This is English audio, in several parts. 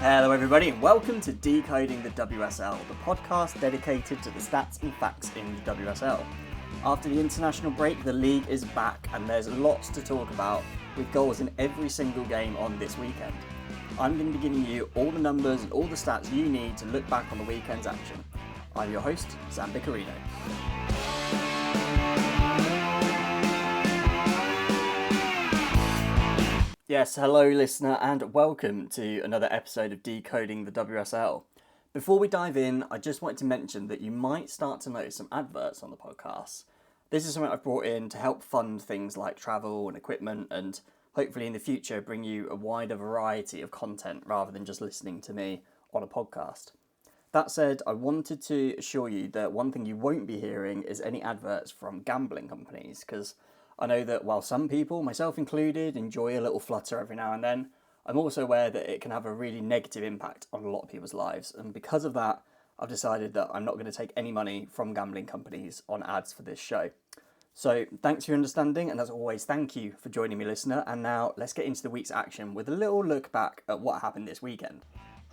Hello everybody and welcome to Decoding the WSL, the podcast dedicated to the stats and facts in the WSL. After the international break, the league is back and there's lots to talk about with goals in every single game on this weekend. I'm going to be giving you all the numbers and all the stats you need to look back on the weekend's action. I'm your host, Stattorino. Yes, hello listener and welcome to another episode of Decoding the WSL. Before we dive in, I just wanted to mention that you might start to notice some adverts on the podcast. This is something I've brought in to help fund things like travel and equipment and hopefully in the future bring you a wider variety of content rather than just listening to me on a podcast. That said, I wanted to assure you that one thing you won't be hearing is any adverts from gambling companies, because I know that while some people, myself included, enjoy a little flutter every now and then, I'm also aware that it can have a really negative impact on a lot of people's lives. And because of that, I've decided that I'm not going to take any money from gambling companies on ads for this show. So thanks for your understanding, and as always, thank you for joining me, listener. And now let's get into the week's action with a little look back at what happened this weekend.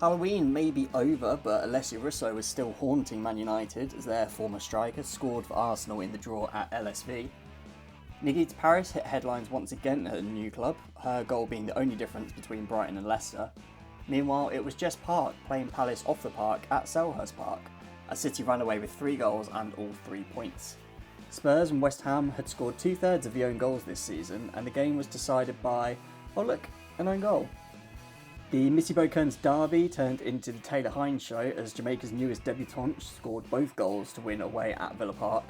Halloween may be over, but Alessia Russo is still haunting Man United as their former striker scored for Arsenal in the draw at LSV. Nikita Paris hit headlines once again at a new club, her goal being the only difference between Brighton and Leicester. Meanwhile, it was Jess Park playing Palace off the park at Selhurst Park, as City ran away with 3 goals and all 3 points. Spurs and West Ham had scored 2/3 of the own goals this season, and the game was decided by, oh look, an own goal. The Missy Kearns derby turned into the Taylor Hines show as Jamaica's newest debutante scored both goals to win away at Villa Park.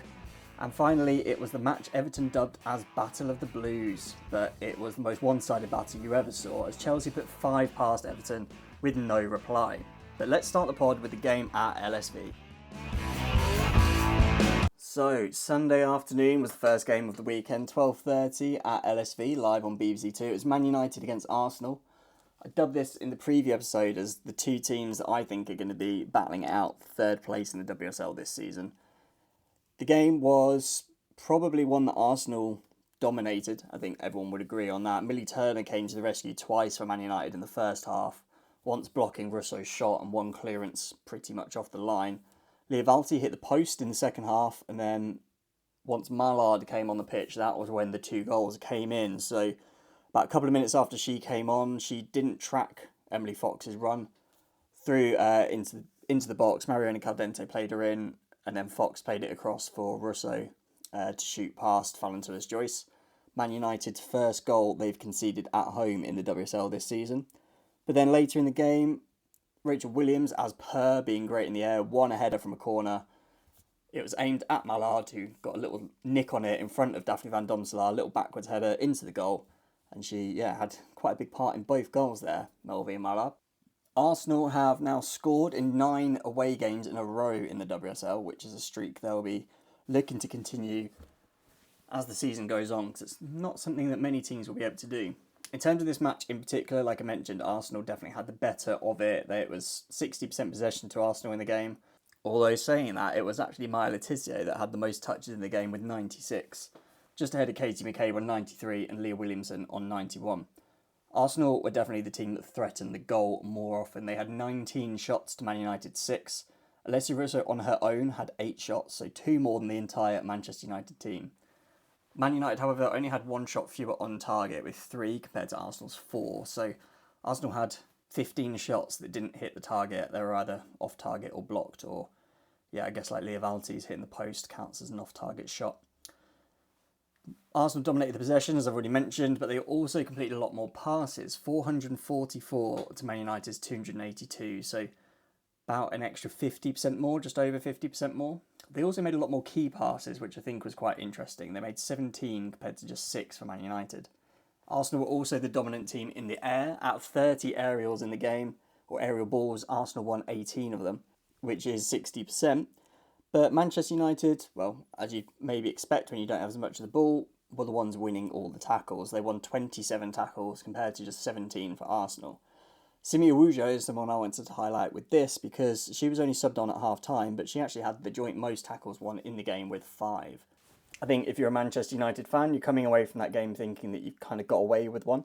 And finally, it was the match Everton dubbed as Battle of the Blues, but it was the most one-sided battle you ever saw as Chelsea put 5 past Everton with no reply. But let's start the pod with the game at LSV. So, Sunday afternoon was the first game of the weekend, 12:30 at LSV, live on BBC Two. It was Man United against Arsenal. I dubbed this in the preview episode as the two teams that I think are going to be battling it out for 3rd place in the WSL this season. The game was probably one that Arsenal dominated. I think everyone would agree on that. Millie Turner came to the rescue twice for Man United in the first half, once blocking Russo's shot and one clearance pretty much off the line. Liavalti hit the post in the second half, and then once Mallard came on the pitch, that was when the 2 goals came in. So about a couple of minutes after she came on, she didn't track Emily Fox's run through into the box. Mariona Caldente played her in, and then Fox played it across for Russo to shoot past Valentulas Joyce. Man United's first goal they've conceded at home in the WSL this season. But then later in the game, Rachel Williams, as per, being great in the air, won a header from a corner. It was aimed at Mallard, who got a little nick on it in front of Daphne van Domselaar, a little backwards header into the goal. And she had quite a big part in both goals there, Melvie and Mallard. Arsenal have now scored in 9 away games in a row in the WSL, which is a streak they'll be looking to continue as the season goes on, because it's not something that many teams will be able to do. In terms of this match in particular, like I mentioned, Arsenal definitely had the better of it. It was 60% possession to Arsenal in the game. Although saying that, it was actually Maya Letizia that had the most touches in the game with 96. Just ahead of Katie McCabe on 93 and Leah Williamson on 91. Arsenal were definitely the team that threatened the goal more often. They had 19 shots to Man United's 6. Alessia Russo on her own had 8 shots, so 2 more than the entire Manchester United team. Man United, however, only had 1 shot fewer on target with 3 compared to Arsenal's 4. So Arsenal had 15 shots that didn't hit the target. They were either off target or blocked, or I guess like Liavalti's hitting the post counts as an off target shot. Arsenal dominated the possession, as I've already mentioned, but they also completed a lot more passes, 444 to Man United's 282, so about an extra 50% more, just over 50% more. They also made a lot more key passes, which I think was quite interesting. They made 17 compared to just 6 for Man United. Arsenal were also the dominant team in the air. Out of 30 aerials in the game, or aerial balls, Arsenal won 18 of them, which is 60%. But Manchester United, well, as you maybe expect when you don't have as much of the ball, were the ones winning all the tackles. They won 27 tackles compared to just 17 for Arsenal. Simi Awujo is someone I wanted to highlight with this because she was only subbed on at half-time, but she actually had the joint most tackles won in the game with 5. I think if you're a Manchester United fan, you're coming away from that game thinking that you've kind of got away with one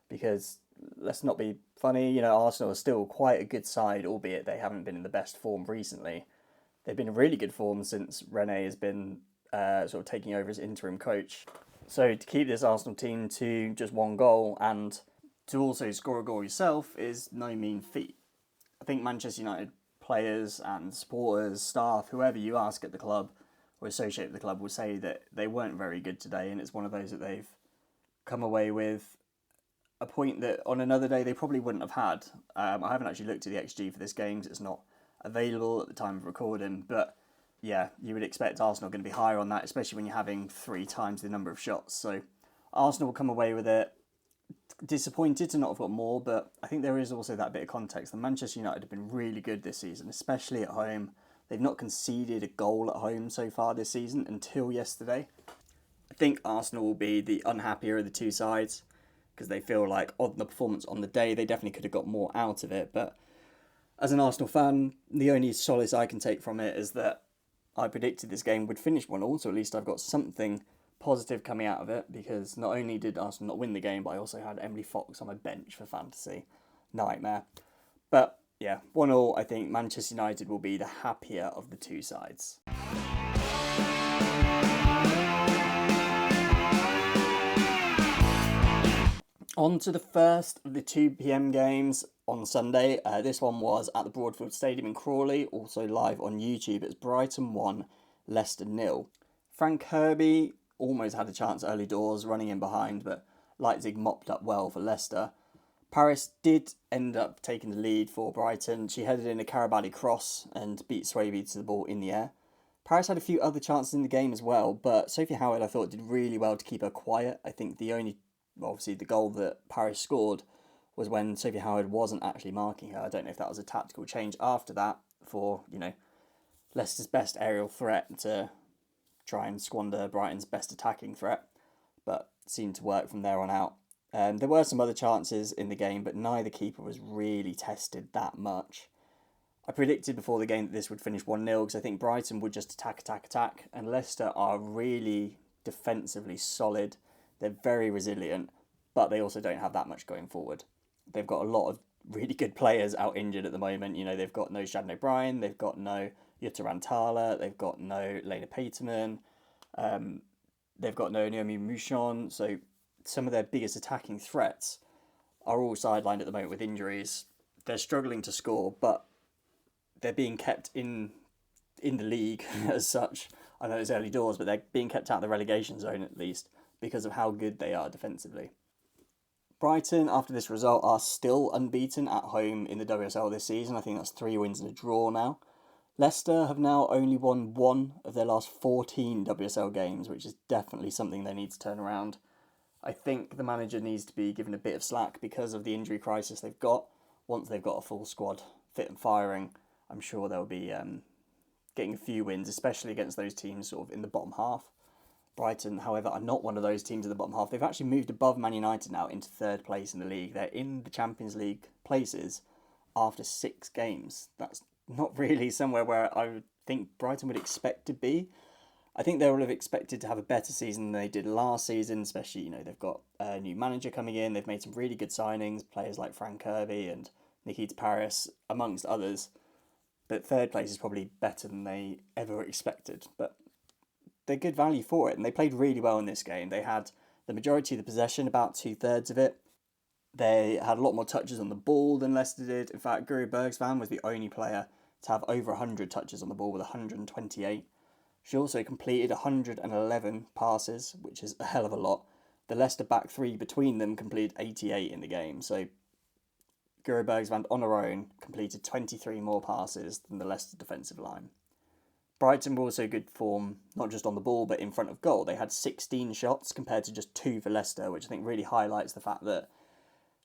because let's not be funny. Arsenal are still quite a good side, albeit they haven't been in the best form recently. They've been in really good form since Rene has been sort of taking over as interim coach. So to keep this Arsenal team to just one goal and to also score a goal yourself is no mean feat. I think Manchester United players and supporters, staff, whoever you ask at the club or associate with the club will say that they weren't very good today, and it's one of those that they've come away with a point that on another day they probably wouldn't have had. I haven't actually looked at the XG for this game because it's not available at the time of recording, but yeah, you would expect Arsenal going to be higher on that, especially when you're having 3 times the number of shots. So Arsenal will come away with it. Disappointed to not have got more, but I think there is also that bit of context. The Manchester United have been really good this season, especially at home. They've not conceded a goal at home so far this season until yesterday. I think Arsenal will be the unhappier of the two sides because they feel like on the performance on the day, they definitely could have got more out of it. But as an Arsenal fan, the only solace I can take from it is that I predicted this game would finish 1-1, so at least I've got something positive coming out of it, because not only did Arsenal not win the game, but I also had Emily Fox on my bench for fantasy. Nightmare. But yeah, 1-1, I think Manchester United will be the happier of the two sides. On to the first of the 2 p.m. games on Sunday. This one was at the Broadfield Stadium in Crawley, also live on YouTube. It's Brighton 1, Leicester 0. Frank Kirby almost had a chance early doors, running in behind, but Leipzig mopped up well for Leicester. Paris did end up taking the lead for Brighton. She headed in a Karaballi cross and beat Swaby to the ball in the air. Paris had a few other chances in the game as well, but Sophie Howard, I thought, did really well to keep her quiet. I think obviously the goal that Paris scored was when Sophie Howard wasn't actually marking her. I don't know if that was a tactical change after that for, Leicester's best aerial threat to try and squander Brighton's best attacking threat, but seemed to work from there on out. There were some other chances in the game, but neither keeper was really tested that much. I predicted before the game that this would finish 1-0 because I think Brighton would just attack, and Leicester are really defensively solid. They're very resilient, but they also don't have that much going forward. They've got a lot of really good players out injured at the moment. They've got no Shannon O'Brien, they've got no Jutta Rantala, they've got no Lena Peterman, they've got no Naomi Mouchon. So some of their biggest attacking threats are all sidelined at the moment with injuries. They're struggling to score, but they're being kept in the league as such. I know it's early doors, but they're being kept out of the relegation zone at least because of how good they are defensively. Brighton, after this result, are still unbeaten at home in the WSL this season. I think that's 3 wins and a draw now. Leicester have now only won 1 of their last 14 WSL games, which is definitely something they need to turn around. I think the manager needs to be given a bit of slack because of the injury crisis they've got. Once they've got a full squad fit and firing, I'm sure they'll be getting a few wins, especially against those teams sort of in the bottom half. Brighton, however, are not one of those teams in the bottom half. They've actually moved above Man United now into 3rd place in the league. They're in the Champions League places after 6 games. That's not really somewhere where I would think Brighton would expect to be. I think they would have expected to have a better season than they did last season, especially, they've got a new manager coming in. They've made some really good signings, players like Frank Kirby and Nikita Paris, amongst others. But 3rd place is probably better than they ever expected. But they're good value for it, and they played really well in this game. They had the majority of the possession, about 2/3 of it. They had a lot more touches on the ball than Leicester did. In fact, Guri Bergsvan was the only player to have over 100 touches on the ball with 128. She also completed 111 passes, which is a hell of a lot. The Leicester back 3 between them completed 88 in the game, so Guri Bergsvan on her own completed 23 more passes than the Leicester defensive line. Brighton were also good form, not just on the ball, but in front of goal. They had 16 shots compared to just 2 for Leicester, which I think really highlights the fact that,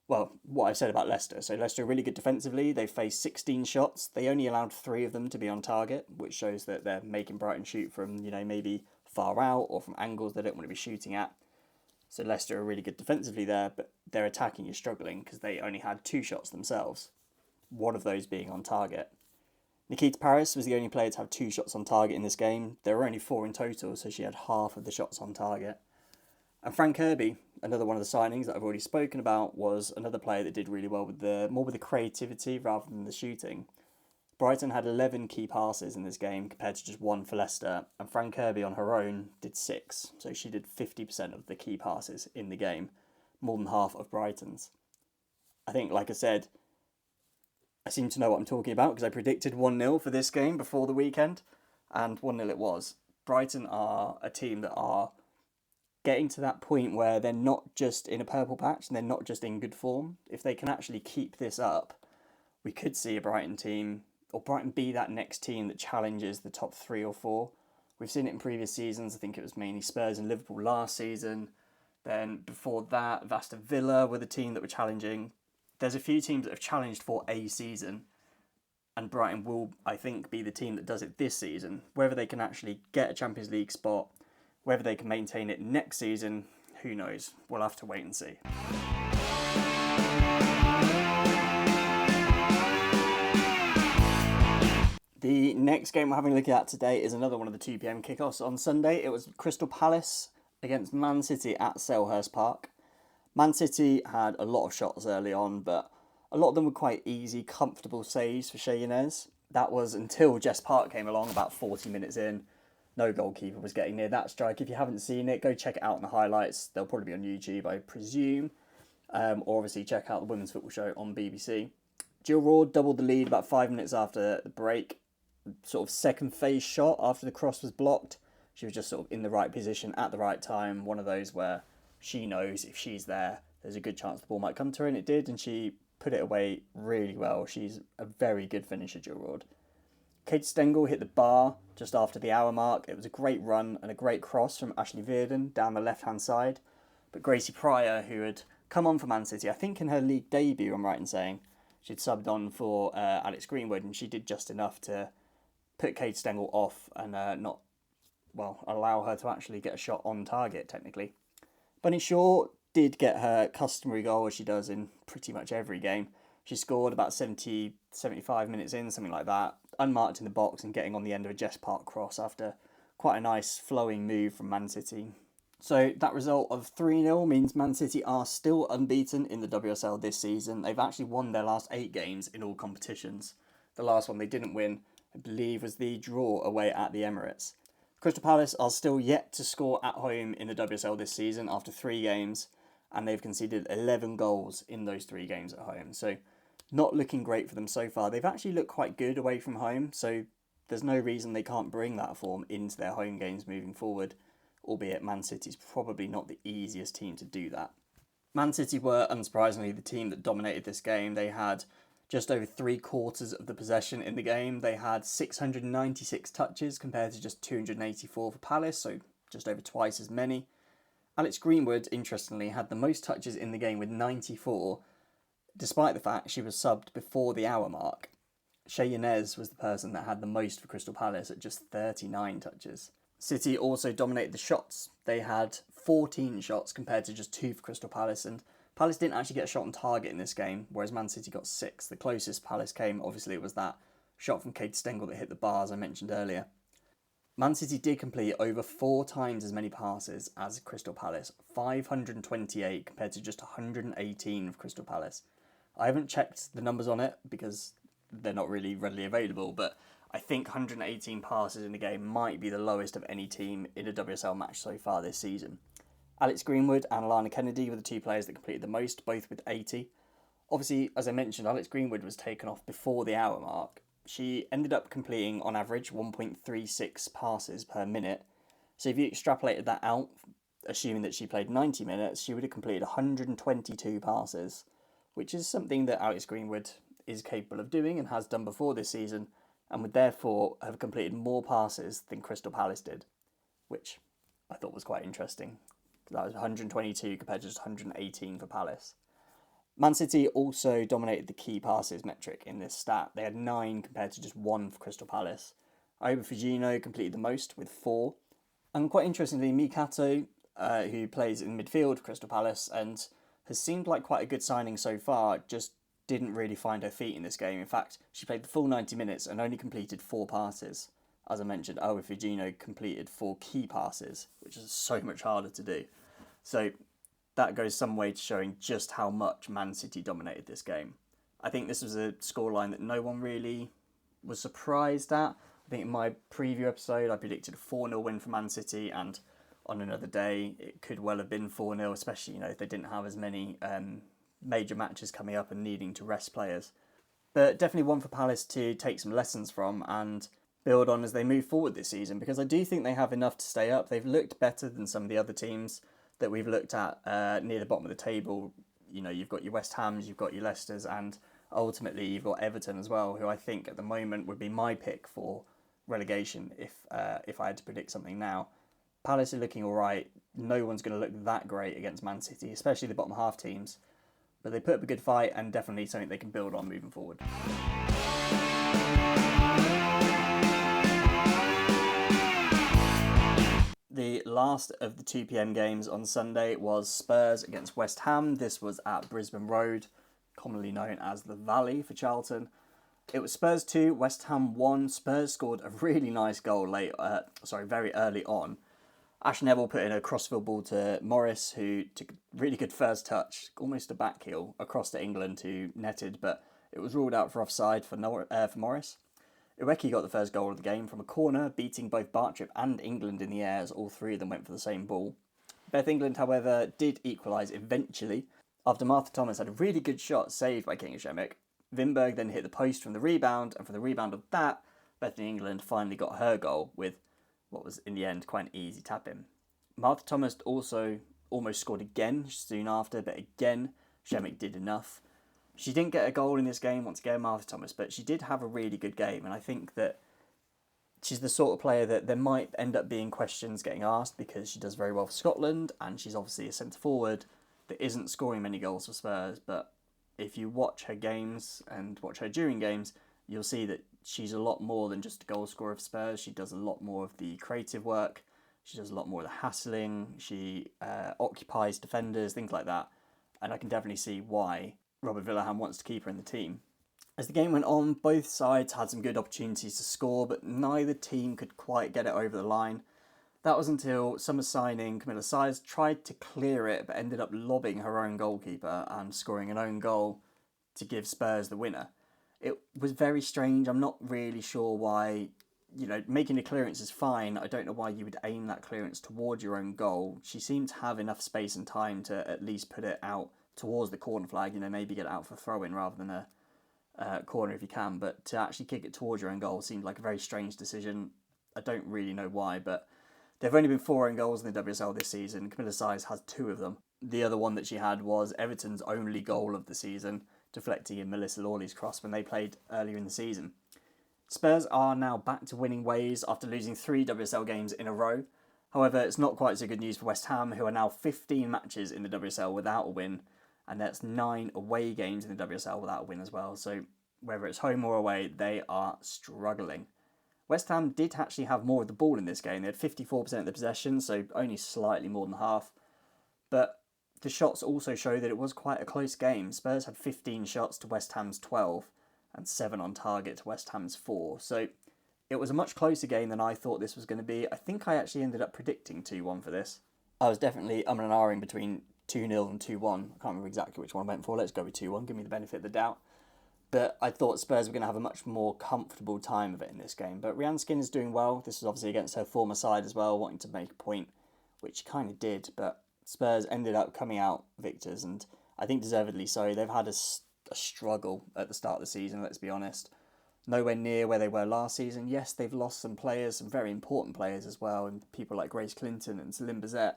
what I've said about Leicester. So Leicester are really good defensively. They faced 16 shots. They only allowed 3 of them to be on target, which shows that they're making Brighton shoot from, maybe far out or from angles they don't want to be shooting at. So Leicester are really good defensively there, but their attacking is struggling because they only had 2 shots themselves, one of those being on target. Nikita Paris was the only player to have 2 shots on target in this game. There were only 4 in total, so she had half of the shots on target. And Frank Kirby, another one of the signings that I've already spoken about was another player that did really well with the creativity rather than the shooting. Brighton had 11 key passes in this game compared to just one for Leicester, and Fran Kirby on her own did 6. So she did 50% of the key passes in the game, more than half of Brighton's. I think, like I said, I seem to know what I'm talking about because I predicted 1-0 for this game before the weekend, and 1-0 it was. Brighton are a team that are getting to that point where they're not just in a purple patch and they're not just in good form. If they can actually keep this up, we could see a Brighton team, or Brighton be that next team that challenges the top 3 or 4. We've seen it in previous seasons. I think it was mainly Spurs and Liverpool last season. Then before that, Aston Villa were the team that were challenging. There's a few teams that have challenged for a season, and Brighton will, I think, be the team that does it this season. Whether they can actually get a Champions League spot, whether they can maintain it next season, who knows? We'll have to wait and see. The next game we're having a look at today is another one of the 2 p.m. kickoffs on Sunday. It was Crystal Palace against Man City at Selhurst Park. Man City had a lot of shots early on, but a lot of them were quite easy, comfortable saves for Shea Yanez. That was until Jess Park came along about 40 minutes in. No goalkeeper was getting near that strike. If you haven't seen it, go check it out in the highlights. They'll probably be on YouTube, I presume. Or obviously check out the Women's Football Show on BBC. Jill Roord doubled the lead about 5 minutes after the break. Sort of second phase shot after the cross was blocked. She was just sort of in the right position at the right time. One of those where she knows if she's there, there's a good chance the ball might come to her, and it did, and she put it away really well. She's a very good finisher, Jill Roord. Kate Stengel hit the bar just after the hour mark. It was a great run and a great cross from Ashley Veerden down the left-hand side. But Gracie Pryor, who had come on for Man City, I think in her league debut, I'm right in saying, she'd subbed on for Alex Greenwood, and she did just enough to put Kate Stengel off and allow her to actually get a shot on target, technically. Bunny Shaw did get her customary goal, as she does in pretty much every game. She scored about 75 minutes in, something like that, unmarked in the box and getting on the end of a Jess Park cross after quite a nice flowing move from Man City. So that result of 3-0 means Man City are still unbeaten in the WSL this season. They've actually won their last 8 games in all competitions. The last one they didn't win, I believe, was the draw away at the Emirates. Crystal Palace are still yet to score at home in the WSL this season after 3 games, and they've conceded 11 goals in those 3 games at home. So not looking great for them so far. They've actually looked quite good away from home, so there's no reason they can't bring that form into their home games moving forward, albeit Man City's probably not the easiest team to do that. Man City were, unsurprisingly, the team that dominated this game. They had just over 3/4 of the possession in the game. They had 696 touches compared to just 284 for Palace, so just over twice as many. Alex Greenwood, interestingly, had the most touches in the game with 94, despite the fact she was subbed before the hour mark. Shea Yanez was the person that had the most for Crystal Palace at just 39 touches. City also dominated the shots. They had 14 shots compared to just 2 for Crystal Palace, and Palace didn't actually get a shot on target in this game, whereas Man City got 6. The closest Palace came, obviously, it was that shot from Kate Stengel that hit the bar, as I mentioned earlier. Man City did complete over 4 times as many passes as Crystal Palace, 528 compared to just 118 of Crystal Palace. I haven't checked the numbers on it because they're not really readily available, but I think 118 passes in the game might be the lowest of any team in a WSL match so far this season. Alex Greenwood and Alana Kennedy were the 2 players that completed the most, both with 80. Obviously, as I mentioned, Alex Greenwood was taken off before the hour mark. She ended up completing, on average, 1.36 passes per minute. So if you extrapolated that out, assuming that she played 90 minutes, she would have completed 122 passes, which is something that Alex Greenwood is capable of doing and has done before this season, and would therefore have completed more passes than Crystal Palace did, which I thought was quite interesting. That was 122 compared to just 118 for Palace. Man City also dominated the key passes metric in this stat. They had 9 compared to just 1 for Crystal Palace. Ioba Fujino completed the most with 4. And quite interestingly, Mikato, who plays in midfield for Crystal Palace and has seemed like quite a good signing so far, just didn't really find her feet in this game. In fact, she played the full 90 minutes and only completed 4 passes. As I mentioned, Ioba Fujino completed 4 key passes, which is so much harder to do. So that goes some way to showing just how much Man City dominated this game. I think this was a scoreline that no one really was surprised at. I think in my preview episode, I predicted a 4-0 win for Man City, and on another day, it could well have been 4-0, especially if they didn't have as many major matches coming up and needing to rest players. But definitely one for Palace to take some lessons from and build on as they move forward this season, because I do think they have enough to stay up. They've looked better than some of the other teams that we've looked at near the bottom of the table. You've got your West Hams, you've got your Leicesters, and ultimately you've got Everton as well, who I think at the moment would be my pick for relegation if I had to predict something now. Palace are looking all right. No one's going to look that great against Man City, especially the bottom half teams. But they put up a good fight and definitely something they can build on moving forward. The last of the 2 p.m. games on Sunday was Spurs against West Ham. This was at Brisbane Road, commonly known as the Valley for Charlton. It was Spurs 2, West Ham 1. Spurs scored a really nice goal very early on. Ash Neville put in a crossfield ball to Morris, who took a really good first touch, almost a back heel, across to England, who netted, but it was ruled out for offside for Morris. Uweki got the first goal of the game from a corner, beating both Bartrip and England in the air as all three of them went for the same ball. Beth England, however, did equalise eventually, after Martha Thomas had a really good shot saved by King of Shemek. Wimberg then hit the post from the rebound, and from the rebound of that, Bethany England finally got her goal with what was in the end quite an easy tap in. Martha Thomas also almost scored again soon after, but again, Shemek did enough. She didn't get a goal in this game, once again, Martha Thomas, but she did have a really good game, and I think that she's the sort of player that there might end up being questions getting asked because she does very well for Scotland, and she's obviously a centre-forward that isn't scoring many goals for Spurs, but if you watch her games and watch her during games, you'll see that she's a lot more than just a goal scorer for Spurs. She does a lot more of the creative work, she does a lot more of the hassling, she occupies defenders, things like that, and I can definitely see why Robert Villahan wants to keep her in the team. As the game went on, both sides had some good opportunities to score, but neither team could quite get it over the line. That was until summer signing Camilla Sires tried to clear it, but ended up lobbing her own goalkeeper and scoring an own goal to give Spurs the winner. It was very strange. I'm not really sure why, making a clearance is fine. I don't know why you would aim that clearance towards your own goal. She seemed to have enough space and time to at least put it out towards the corner flag, maybe get it out for a throw-in rather than a corner if you can, but to actually kick it towards your own goal seemed like a very strange decision. I don't really know why, but there have only been 4 own goals in the WSL this season. Camilla Sires has 2 of them. The other one that she had was Everton's only goal of the season, deflecting in Melissa Lawley's cross when they played earlier in the season. Spurs are now back to winning ways after losing 3 WSL games in a row. However, it's not quite so good news for West Ham, who are now 15 matches in the WSL without a win, and that's 9 away games in the WSL without a win as well. So whether it's home or away, they are struggling. West Ham did actually have more of the ball in this game. They had 54% of the possession, so only slightly more than half. But the shots also show that it was quite a close game. Spurs had 15 shots to West Ham's 12, and 7 on target to West Ham's 4. So it was a much closer game than I thought this was going to be. I think I actually ended up predicting 2-1 for this. I was definitely and ahhing between 2-0 and 2-1. I can't remember exactly which one I went for. Let's go with 2-1. Give me the benefit of the doubt. But I thought Spurs were going to have a much more comfortable time of it in this game. But Rianne Skin is doing well. This was obviously against her former side as well, wanting to make a point, which she kind of did. But Spurs ended up coming out victors, and I think deservedly so. They've had a struggle at the start of the season, let's be honest. Nowhere near where they were last season. Yes, they've lost some players, some very important players as well, and people like Grace Clinton and Celine Bazette.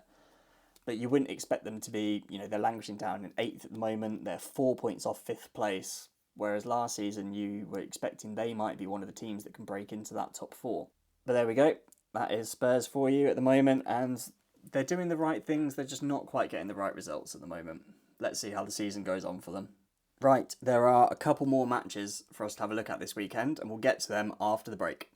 But you wouldn't expect them to be, they're languishing down in 8th at the moment. They're 4 points off 5th place. Whereas last season you were expecting they might be one of the teams that can break into that top 4. But there we go. That is Spurs for you at the moment, and they're doing the right things. They're just not quite getting the right results at the moment. Let's see how the season goes on for them. Right, there are a couple more matches for us to have a look at this weekend, and we'll get to them after the break.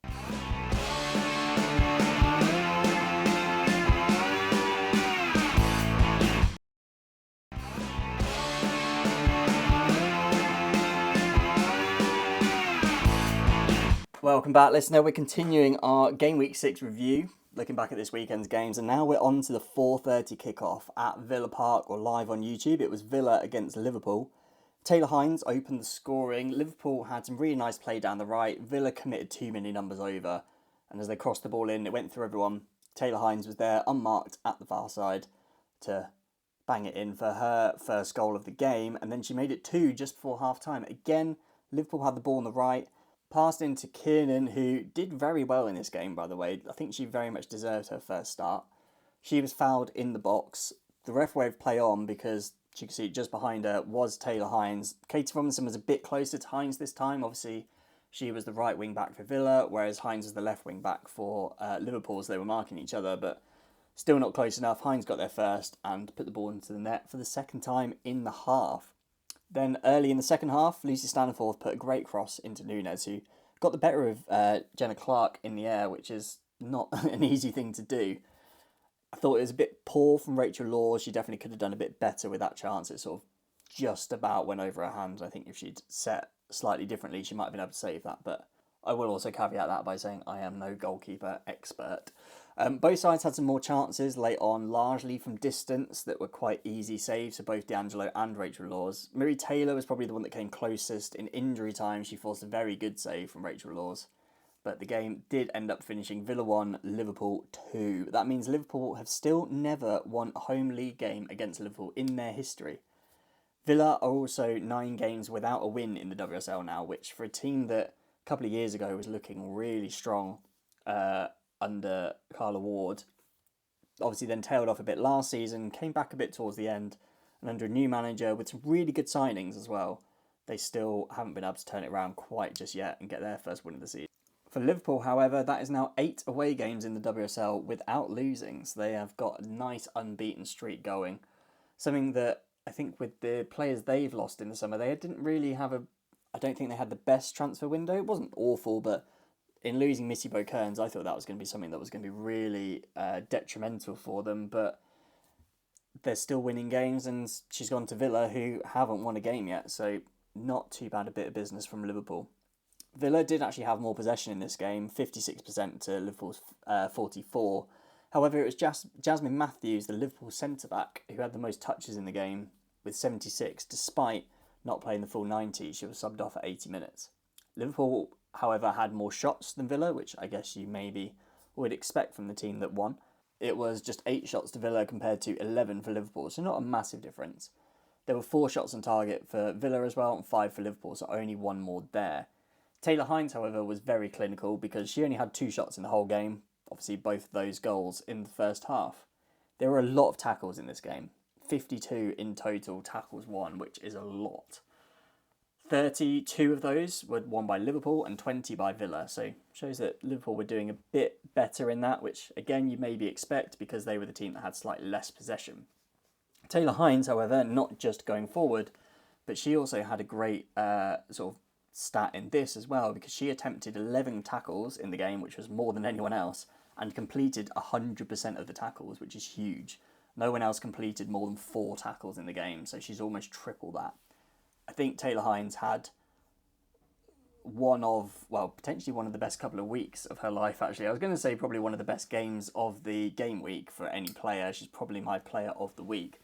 Welcome back, listener. We're continuing our Game Week 6 review. looking back at this weekend's games, and now we're on to the 4:30 kickoff at Villa Park or live on YouTube. It was Villa against Liverpool. Taylor Hines opened the scoring. Liverpool had some really nice play down the right. Villa committed too many numbers over, and as they crossed the ball in, it went through everyone. Taylor Hines was there, unmarked at the far side, to bang it in for her first goal of the game, and then she made it 2 just before half-time. Again, Liverpool had the ball on the right, passed into Kiernan, who did very well in this game, by the way. I think she very much deserved her first start. She was fouled in the box. The ref waved play on because you can see just behind her was Taylor Hines. Katie Robinson was a bit closer to Hines this time. Obviously, she was the right wing back for Villa, whereas Hines was the left wing back for Liverpool, so they were marking each other, but still not close enough. Hines got there first and put the ball into the net for the second time in the half. Then early in the second half, Lucy Staniforth put a great cross into Nunez, who got the better of Jenna Clark in the air, which is not an easy thing to do. I thought it was a bit poor from Rachel Law. She definitely could have done a bit better with that chance. It sort of just about went over her hands. I think if she'd set slightly differently, she might have been able to save that. But I will also caveat that by saying I am no goalkeeper expert. Both sides had some more chances late on, largely from distance, that were quite easy saves for both D'Angelo and Rachel Laws. Marie Taylor was probably the one that came closest. In injury time, she forced a very good save from Rachel Laws. But the game did end up finishing Villa 1, Liverpool 2. That means Liverpool have still never won a home league game against Liverpool in their history. Villa are also 9 games without a win in the WSL now, which for a team that a couple of years ago was looking really strong under Carla Ward, obviously then tailed off a bit last season, came back a bit towards the end, and under a new manager with some really good signings as well, they still haven't been able to turn it around quite just yet and get their first win of the season. For Liverpool, however, that is now 8 away games in the WSL without losing, so they have got a nice unbeaten streak going. Something that I think with the players they've lost in the summer, they didn't really have I don't think they had the best transfer window. It wasn't awful, but in losing Missy Kearns, I thought that was going to be something that was going to be really detrimental for them, but they're still winning games, and she's gone to Villa, who haven't won a game yet, so not too bad a bit of business from Liverpool. Villa did actually have more possession in this game, 56% to Liverpool's 44%. However, it was Jasmine Matthews, the Liverpool centre-back, who had the most touches in the game with 76, despite not playing the full 90. She was subbed off at 80 minutes. Liverpool, however, had more shots than Villa, which I guess you maybe would expect from the team that won. It was just 8 shots to Villa compared to 11 for Liverpool, so not a massive difference. There were 4 shots on target for Villa as well, and 5 for Liverpool, so only 1 more there. Taylor Hines, however, was very clinical because she only had 2 shots in the whole game. Obviously, both of those goals in the first half. There were a lot of tackles in this game. 52 in total tackles won, which is a lot. 32 of those were won by Liverpool and 20 by Villa. So shows that Liverpool were doing a bit better in that, which again you maybe expect because they were the team that had slightly less possession. Taylor Hines, however, not just going forward, but she also had a great sort of stat in this as well, because she attempted 11 tackles in the game, which was more than anyone else, and completed 100% of the tackles, which is huge. No one else completed more than 4 tackles in the game, so she's almost triple that. I think Taylor Hines had potentially one of the best couple of weeks of her life, actually. I was going to say probably one of the best games of the game week for any player. She's probably my player of the week.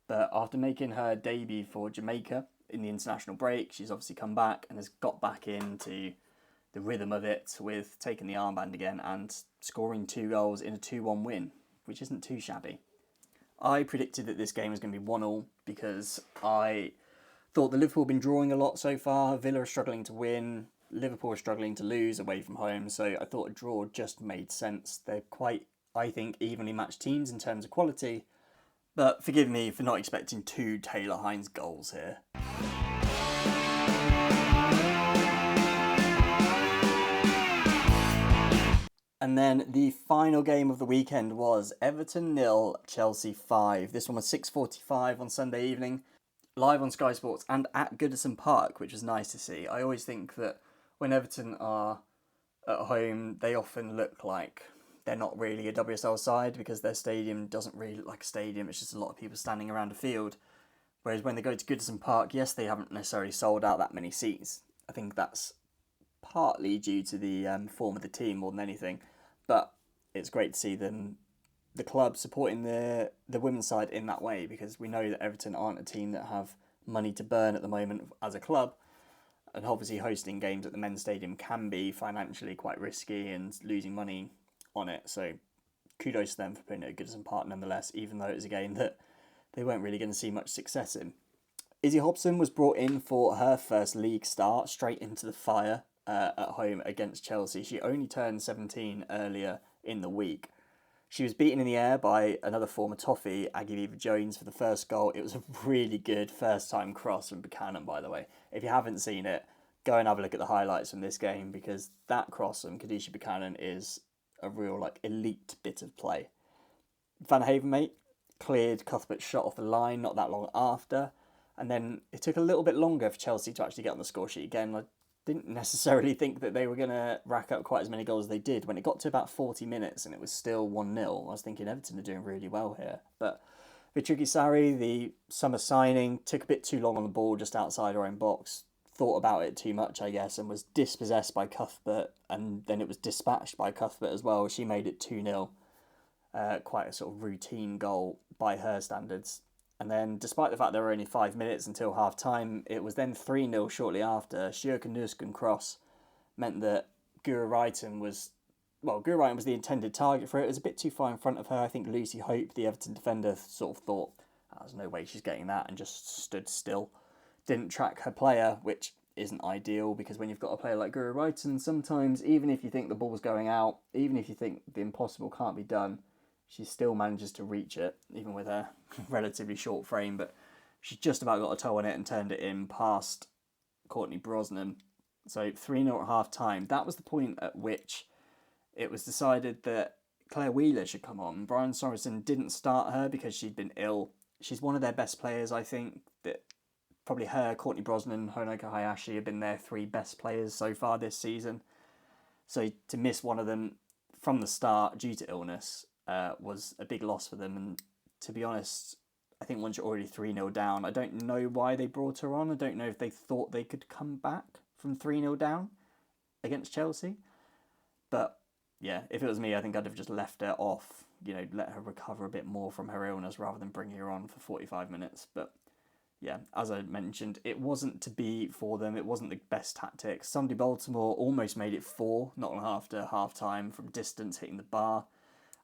But after making her debut for Jamaica in the international break, she's obviously come back and has got back into the rhythm of it with taking the armband again and scoring 2 goals in a 2-1 win, which isn't too shabby. I predicted that this game was going to be 1-1 because I thought the Liverpool have been drawing a lot so far. Villa are struggling to win. Liverpool are struggling to lose away from home. So I thought a draw just made sense. They're quite, I think, evenly matched teams in terms of quality. But forgive me for not expecting 2 Taylor Hines goals here. And then the final game of the weekend was Everton 0, Chelsea 5. This one was 6:45 on Sunday evening, live on Sky Sports and at Goodison Park, which was nice to see. I always think that when Everton are at home, they often look like they're not really a WSL side because their stadium doesn't really look like a stadium. It's just a lot of people standing around a field. Whereas when they go to Goodison Park, yes, they haven't necessarily sold out that many seats. I think that's partly due to the form of the team more than anything. But it's great to see the club supporting the women's side in that way, because we know that Everton aren't a team that have money to burn at the moment as a club, and obviously hosting games at the men's stadium can be financially quite risky and losing money on it. So kudos to them for putting it a Goodison Park nonetheless, even though it was a game that they weren't really going to see much success in. Izzy Hobson was brought in for her first league start, straight into the fire at home against Chelsea. She only turned 17 earlier in the week. She was beaten in the air by another former Toffee, Aggie Jones, for the first goal. It was a really good first-time cross from Buchanan, by the way. If you haven't seen it, go and have a look at the highlights from this game, because that cross from Khadijah Buchanan is a real elite bit of play. Van Havenmate cleared Cuthbert's shot off the line not that long after, and then it took a little bit longer for Chelsea to actually get on the score sheet again. I didn't necessarily think that they were going to rack up quite as many goals as they did. When it got to about 40 minutes and it was still 1-0, I was thinking Everton are doing really well here. But Vitruki Sari, the summer signing, took a bit too long on the ball just outside her own box, thought about it too much, I guess, and was dispossessed by Cuthbert, and then it was dispatched by Cuthbert as well. She made it 2-0. Quite a sort of routine goal by her standards. And then, despite the fact there were only 5 minutes until half-time, it was then 3-0 shortly after. Sjurka Nusken cross meant that Gura Wrighton was the intended target for it. It was a bit too far in front of her. I think Lucy Hope, the Everton defender, sort of thought, there's no way she's getting that, and just stood still. Didn't track her player, which isn't ideal, because when you've got a player like Gura Wrighton, sometimes, even if you think the ball's going out, even if you think the impossible can't be done, she still manages to reach it, even with her relatively short frame. But she just about got a toe on it and turned it in past Courtney Brosnan. So 3-0 at half-time. That was the point at which it was decided that Claire Wheeler should come on. Brian Sorensen didn't start her because she'd been ill. She's one of their best players, I think. That probably her, Courtney Brosnan, Honoka Hayashi have been their three best players so far this season. So to miss one of them from the start due to illness was a big loss for them. And to be honest, I think once you're already 3-0 down, I don't know why they brought her on. I don't know if they thought they could come back from 3-0 down against Chelsea. But yeah, if it was me, I think I'd have just left her off, let her recover a bit more from her illness rather than bringing her on for 45 minutes. But yeah, as I mentioned, it wasn't to be for them. It wasn't the best tactics. Sunday Baltimore almost made it 4, not long after half-time, from distance, hitting the bar.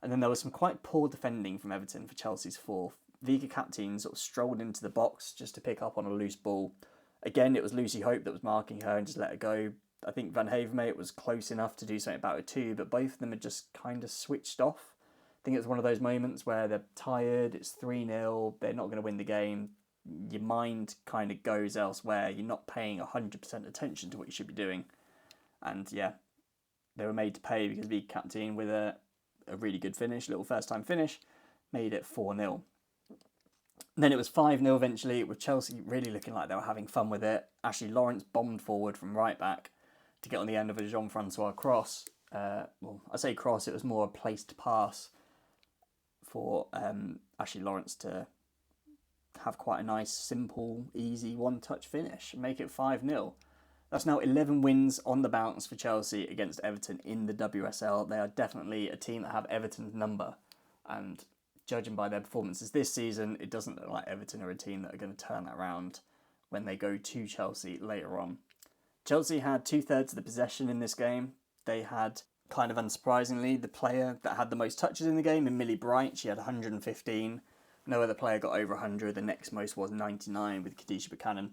And then there was some quite poor defending from Everton for Chelsea's 4th. Vika Captain sort of strolled into the box just to pick up on a loose ball. Again, it was Lucy Hope that was marking her and just let her go. I think Van Havenmate was close enough to do something about it too, but both of them had just kind of switched off. I think it was one of those moments where they're tired, it's 3-0, they're not going to win the game. Your mind kind of goes elsewhere. You're not paying 100% attention to what you should be doing. And yeah, they were made to pay because Vika Captain, with a really good finish, little first-time finish, made it 4-0. Then it was 5-0 eventually, with Chelsea really looking like they were having fun with it. Ashley Lawrence bombed forward from right back to get on the end of a Jean-Francois cross. I say cross, it was more a placed pass for Ashley Lawrence to have quite a nice, simple, easy one-touch finish and make it 5-0. That's now 11 wins on the bounce for Chelsea against Everton in the WSL. They are definitely a team that have Everton's number. And judging by their performances this season, it doesn't look like Everton are a team that are going to turn that around when they go to Chelsea later on. Chelsea had 2/3 of the possession in this game. They had, kind of unsurprisingly, the player that had the most touches in the game in Millie Bright. She had 115. No other player got over 100. The next most was 99 with Khadijah Buchanan.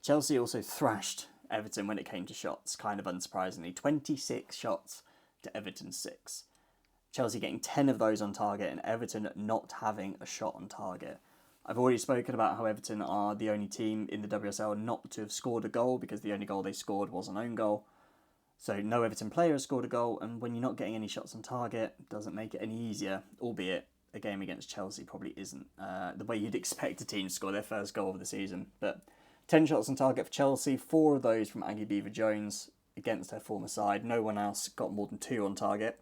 Chelsea also thrashed Everton when it came to shots, kind of unsurprisingly. 26 shots to Everton's 6. Chelsea getting 10 of those on target and Everton not having a shot on target. I've already spoken about how Everton are the only team in the WSL not to have scored a goal, because the only goal they scored was an own goal. So no Everton player has scored a goal, and when you're not getting any shots on target, it doesn't make it any easier, albeit a game against Chelsea probably isn't the way you'd expect a team to score their first goal of the season. But 10 shots on target for Chelsea, 4 of those from Aggie Beaver-Jones against her former side. No one else got more than 2 on target.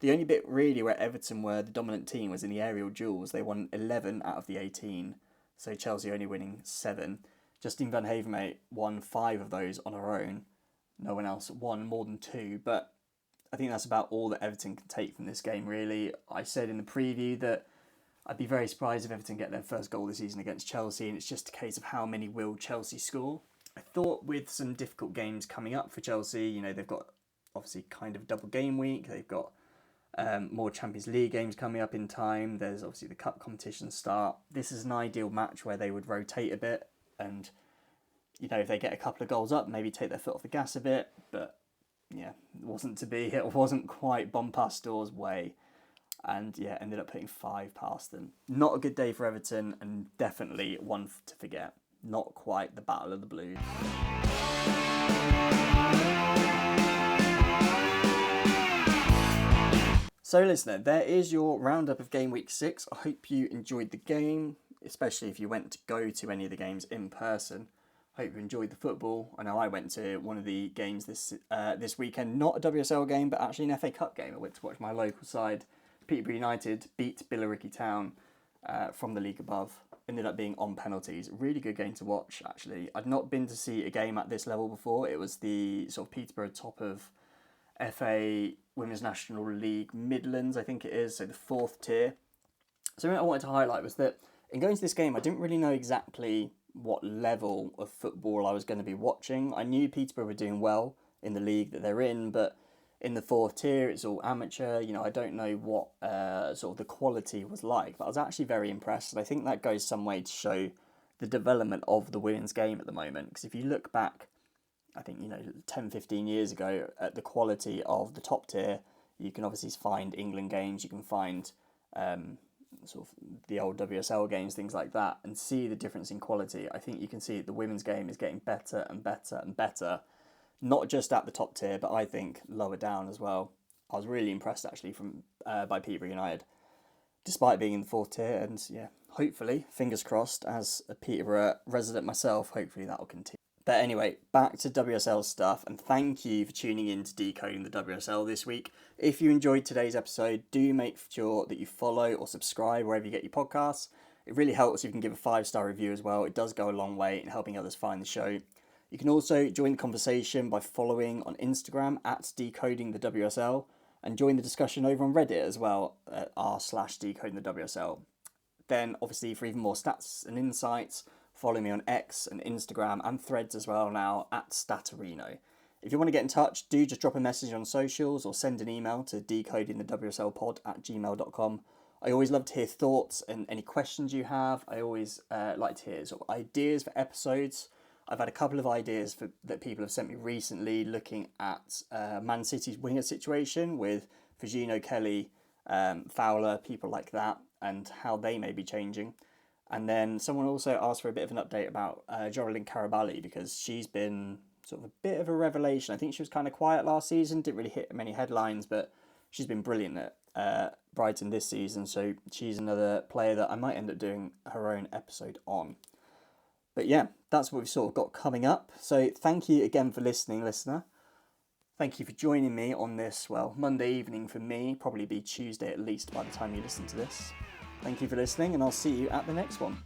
The only bit really where Everton were the dominant team was in the aerial duels. They won 11 out of the 18, so Chelsea only winning 7. Justine Van Havenmate won 5 of those on her own. No one else won more than 2, but I think that's about all that Everton can take from this game, really. I said in the preview that I'd be very surprised if Everton get their first goal this season against Chelsea, and it's just a case of how many will Chelsea score. I thought with some difficult games coming up for Chelsea, they've got obviously kind of double game week. They've got more Champions League games coming up in time. There's obviously the cup competition start. This is an ideal match where they would rotate a bit and, if they get a couple of goals up, maybe take their foot off the gas a bit. But yeah, it wasn't to be. It wasn't quite Bompastor's way. And yeah, ended up putting 5 past them. Not a good day for Everton, and definitely one to forget. Not quite the Battle of the Blues. So listener, there is your roundup of game week 6. I hope you enjoyed the game, especially if you went to go to any of the games in person. I hope you enjoyed the football. I know I went to one of the games this weekend, not a WSL game, but actually an FA Cup game. I went to watch my local side, Peterborough United, beat Billericay Town from the league above. Ended up being on penalties. Really good game to watch, actually. I'd not been to see a game at this level before. It was the sort of Peterborough top of FA Women's National League Midlands, I think it is, so the 4th tier. So what I wanted to highlight was that in going to this game, I didn't really know exactly what level of football I was going to be watching. I knew Peterborough were doing well in the league that they're in, but in the 4th tier, it's all amateur. I don't know what sort of the quality was like, but I was actually very impressed. And I think that goes some way to show the development of the women's game at the moment. Because if you look back, I think, 10, 15 years ago, at the quality of the top tier, you can obviously find England games, you can find sort of the old WSL games, things like that, and see the difference in quality. I think you can see the women's game is getting better and better and better, not just at the top tier, but I think lower down as well. I was really impressed, actually, by Peterborough United, despite being in the 4th tier, and yeah, hopefully, fingers crossed, as a Peterborough resident myself, hopefully that will continue. But anyway, back to WSL stuff, and thank you for tuning in to Decoding the WSL this week. If you enjoyed today's episode, do make sure that you follow or subscribe wherever you get your podcasts. It really helps if you can give a 5-star review as well. It does go a long way in helping others find the show. You can also join the conversation by following on Instagram at Decoding the WSL, and join the discussion over on Reddit as well at r/Decoding the WSL. Then, obviously, for even more stats and insights, follow me on X and Instagram and Threads as well now at Stattorino. If you want to get in touch, do just drop a message on socials or send an email to decodingthewslpod@gmail.com. I always love to hear thoughts and any questions you have. I always like to hear sort of ideas for episodes. I've had a couple of ideas that people have sent me recently, looking at Man City's winger situation with Fujino, Kelly, Fowler, people like that, and how they may be changing. And then someone also asked for a bit of an update about Geraldine Carabali, because she's been sort of a bit of a revelation. I think she was kind of quiet last season, didn't really hit many headlines, but she's been brilliant at Brighton this season. So she's another player that I might end up doing her own episode on. But yeah, that's what we've sort of got coming up. So thank you again for listening, listener. Thank you for joining me on this, Monday evening for me, probably be Tuesday at least by the time you listen to this. Thank you for listening, and I'll see you at the next one.